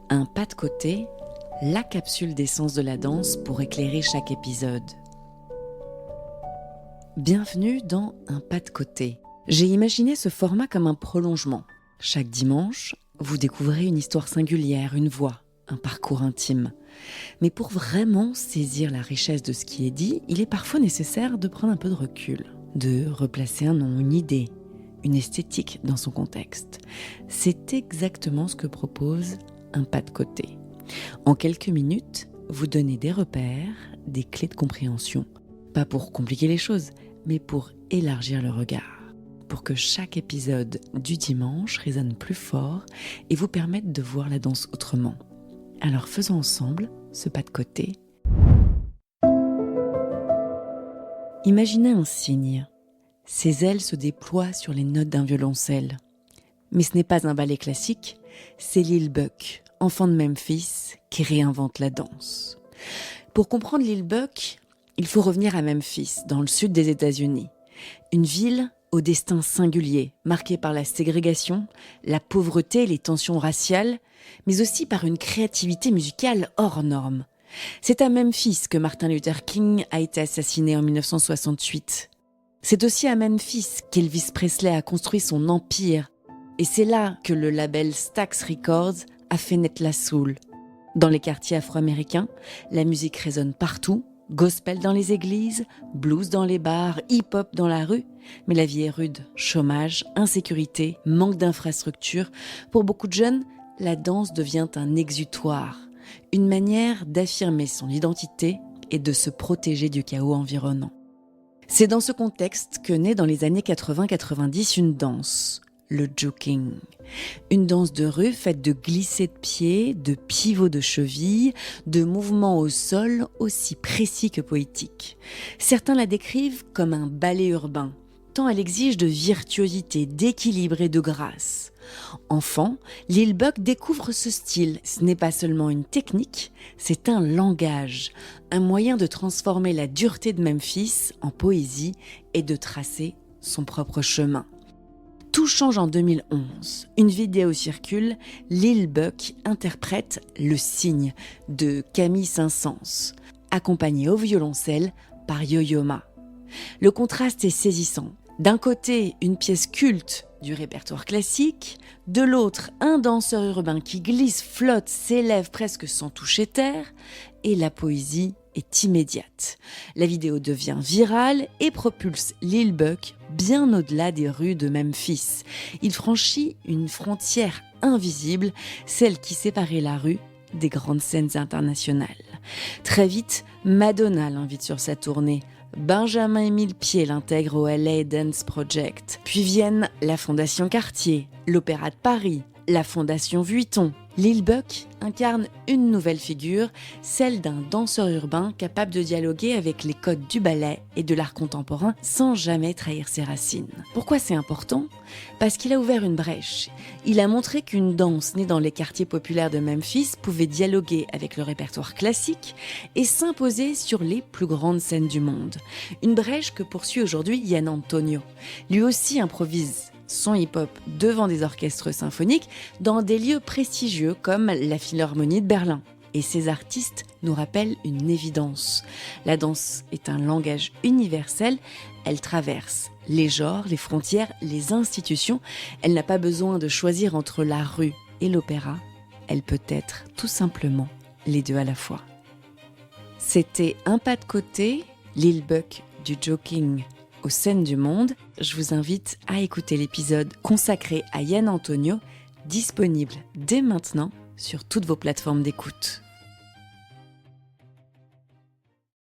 Un pas de côté, la capsule d'essence de la danse pour éclairer chaque épisode. Bienvenue dans Un pas de côté. J'ai imaginé ce format comme un prolongement. Chaque dimanche, vous découvrez une histoire singulière, une voix, un parcours intime. Mais pour vraiment saisir la richesse de ce qui est dit, il est parfois nécessaire de prendre un peu de recul, de replacer un nom, une idée, une esthétique dans son contexte. C'est exactement ce que propose Un pas de côté. En quelques minutes, vous donnez des repères, des clés de compréhension. Pas pour compliquer les choses, mais pour élargir le regard. Pour que chaque épisode du dimanche résonne plus fort et vous permette de voir la danse autrement. Alors faisons ensemble ce pas de côté. Imaginez un cygne. Ses ailes se déploient sur les notes d'un violoncelle. Mais ce n'est pas un ballet classique, c'est Lil Buck, enfant de Memphis, qui réinvente la danse. Pour comprendre Lil Buck, il faut revenir à Memphis, dans le sud des États-Unis. Une ville au destin singulier, marquée par la ségrégation, la pauvreté et les tensions raciales, mais aussi par une créativité musicale hors norme. C'est à Memphis que Martin Luther King a été assassiné en 1968. C'est aussi à Memphis qu'Elvis Presley a construit son empire. Et c'est là que le label Stax Records a fait naître la soul. Dans les quartiers afro-américains, la musique résonne partout, gospel dans les églises, blues dans les bars, hip-hop dans la rue. Mais la vie est rude, chômage, insécurité, manque d'infrastructures. Pour beaucoup de jeunes, la danse devient un exutoire, une manière d'affirmer son identité et de se protéger du chaos environnant. C'est dans ce contexte que naît dans les années 80-90 une danse, le joking. Une danse de rue faite de glissés de pieds, de pivots de cheville, de mouvements au sol aussi précis que poétiques. Certains la décrivent comme un ballet urbain, tant elle exige de virtuosité, d'équilibre et de grâce. Enfant, Lil Buck découvre ce style. Ce n'est pas seulement une technique, c'est un langage, un moyen de transformer la dureté de Memphis en poésie et de tracer son propre chemin. Tout change en 2011. Une vidéo circule, Lil Buck interprète Le Cygne de Camille Saint-Saëns, accompagné au violoncelle par Yo-Yo Ma. Le contraste est saisissant. D'un côté, une pièce culte du répertoire classique, de l'autre, un danseur urbain qui glisse, flotte, s'élève presque sans toucher terre, et la poésie est immédiate. La vidéo devient virale et propulse Lil Buck bien au-delà des rues de Memphis. Il franchit une frontière invisible, celle qui séparait la rue des grandes scènes internationales. Très vite, Madonna l'invite sur sa tournée. Benjamin-Émile Pied l'intègre au LA Dance Project. Puis viennent la Fondation Cartier, l'Opéra de Paris, la Fondation Vuitton. Lil Buck incarne une nouvelle figure, celle d'un danseur urbain capable de dialoguer avec les codes du ballet et de l'art contemporain sans jamais trahir ses racines. Pourquoi c'est important ? Parce qu'il a ouvert une brèche. Il a montré qu'une danse née dans les quartiers populaires de Memphis pouvait dialoguer avec le répertoire classique et s'imposer sur les plus grandes scènes du monde. Une brèche que poursuit aujourd'hui Yann Antonio. Lui aussi improvise son hip-hop devant des orchestres symphoniques dans des lieux prestigieux comme la Philharmonie de Berlin. Et ces artistes nous rappellent une évidence. La danse est un langage universel, elle traverse les genres, les frontières, les institutions. Elle n'a pas besoin de choisir entre la rue et l'opéra. Elle peut être tout simplement les deux à la fois. C'était Un pas de côté, Lil Buck du joking aux scènes du monde. Je vous invite à écouter l'épisode consacré à Yann Antonio, disponible dès maintenant sur toutes vos plateformes d'écoute.